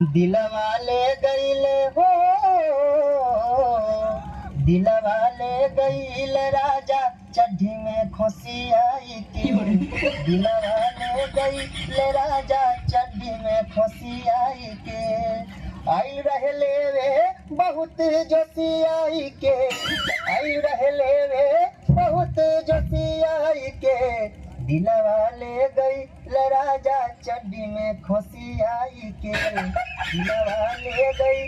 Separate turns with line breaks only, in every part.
दिलवाले गईले हो, दिलवाले गईल राजा चड्ढी में खोसी आई के। दिलवाले गईल राजा चड्ढी में खोसी आई के। आई रहले वे बहुत जोशी आई के, आई रहले वे बहुत जोशी आई के। दिलवाले गई राजा चड्डी में खोसी आई के। दिलवाले गई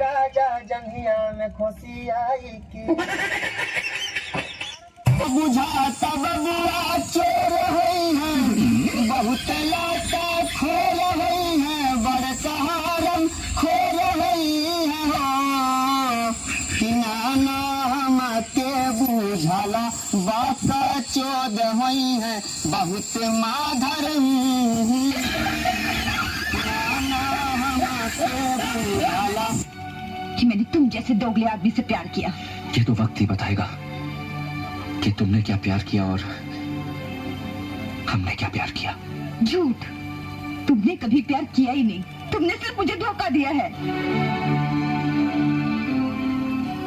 राजा जंघिया में खोसी आई के। बुझाता बबुआ चोर है, बहुत लाता खोर है, बड़ सहारम खोर है। किनाना हम के बुझाला बात चोद हुई है, बहुत माधरम।
कि मैंने तुम जैसे दोगले आदमी से प्यार किया।
ये तो वक्त ही बताएगा कि तुमने क्या प्यार किया और हमने क्या प्यार किया।
झूठ, तुमने कभी प्यार किया ही नहीं, तुमने सिर्फ मुझे धोखा दिया है।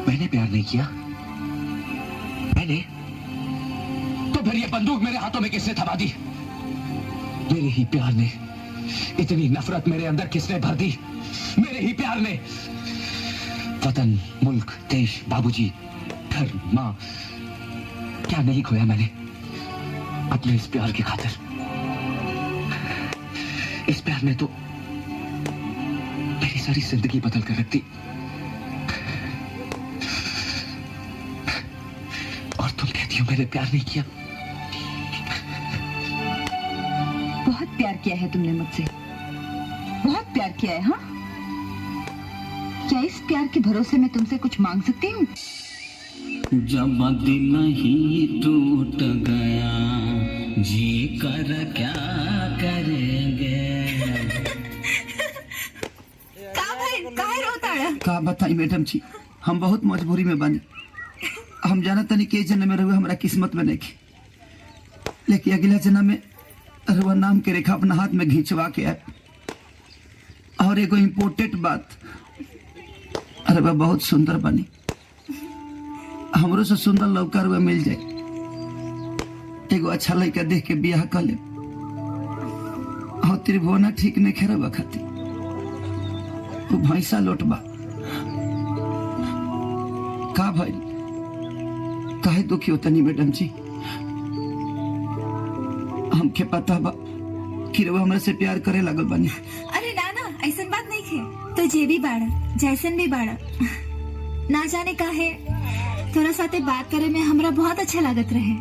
मैंने प्यार नहीं किया। मैंने तो फिर ये बंदूक मेरे हाथों में किसने थमा दी? मेरे ही प्यार ने इतनी नफरत मेरे अंदर किसने भर दी? मेरे ही प्यार ने। वतन, मुल्क, देश, बाबूजी, घर, माँ, क्या नहीं खोया मैंने अपने इस प्यार की खातिर। इस प्यार ने तो मेरी सारी जिंदगी बदल कर रख दी। और तुम कहती हो मैंने प्यार नहीं किया।
बहुत प्यार किया है तुमने मुझसे, बहुत प्यार किया है। हाँ, क्या इस प्यार के भरोसे मैं तुमसे कुछ मांग सकती हूँ?
जब दिल ही टूट गया, जी कर क्या करेंगे।
काहे रोता है?
का बताई मैडम जी, हम बहुत मजबूरी में बानी। हम जाना तनी के जन्म में रहुआ हमारा किस्मत में नहीं, लेकिन अगला जन्म में रहुआ नाम के रेखा अपना हाथ में घिंचवा के आए। और एगो इम्पोर्टेंट बात, अरे वह बहुत सुंदर बनी। हमरो से सुंदर लौका रुआ मिल जाए, एगो अच्छा लड़का देख के बियाह कर ले। और त्रिभुवना ठीक नहीं खेरा बखाती, वो भैंसा लोटबा का भाई। काहे दुखी होता नहीं मैडम जी? हमके पता बा कि रउआ हमरा से प्यार करे लागल बानी।
अरे ना ना, ऐसन बात नहीं है। तो जे भी बाड़ा, जैसन भी बाड़ा, ना जाने काहे तोरा साथे बात करे में हमरा बहुत अच्छा लागत रहे।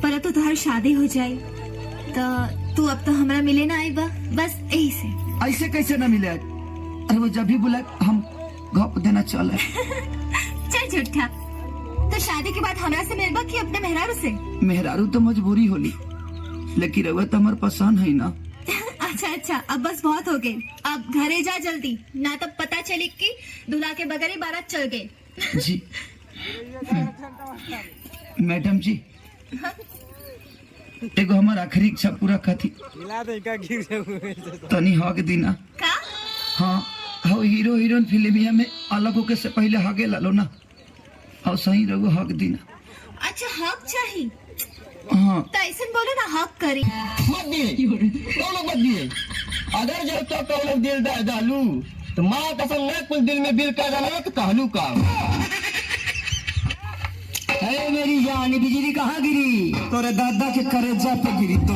पर तो तुहार शादी हो जाए तो तू अब तो हमरा मिले ना आई बा, बस यही से।
ऐसे कैसे ना मिले? अरे वो जब भी बुला हम गप देना चले।
चल झूठा, तो शादी के बाद हमरा से मिलबा कि अपने मेहरारू से?
मेहरारू तो मजबूरी होली, लेकिन रउआ तो हमार पसंद है ना।
अच्छा अच्छा, अब बस बहुत हो गए, अब घरे जा जल्दी, ना तब पता चले कि दूल्हा के बगैर ही बारात चल गए।
जी मैडम जी, एगो हमार आखिरी इच्छा पूरा कथी तनी हक दीना।
का?
हाँ, हो हीरो हीरोइन फिल्मिया में अलग होके से पहले हगे लालो ना, और सही रहो हक दीना।
अच्छा, हक चाहिए?
हाँ
तो ऐसा बोलो ना, हक करी।
मत दिए, मत दिए। अगर जब तक तो लोग दिल डालू तो माँ कसम न कुछ दिल में बिल का डाला तो कहलू का।
अरे मेरी जान बिजली कहाँ गिरी? तोरे दादा के करेजा पे गिरी तो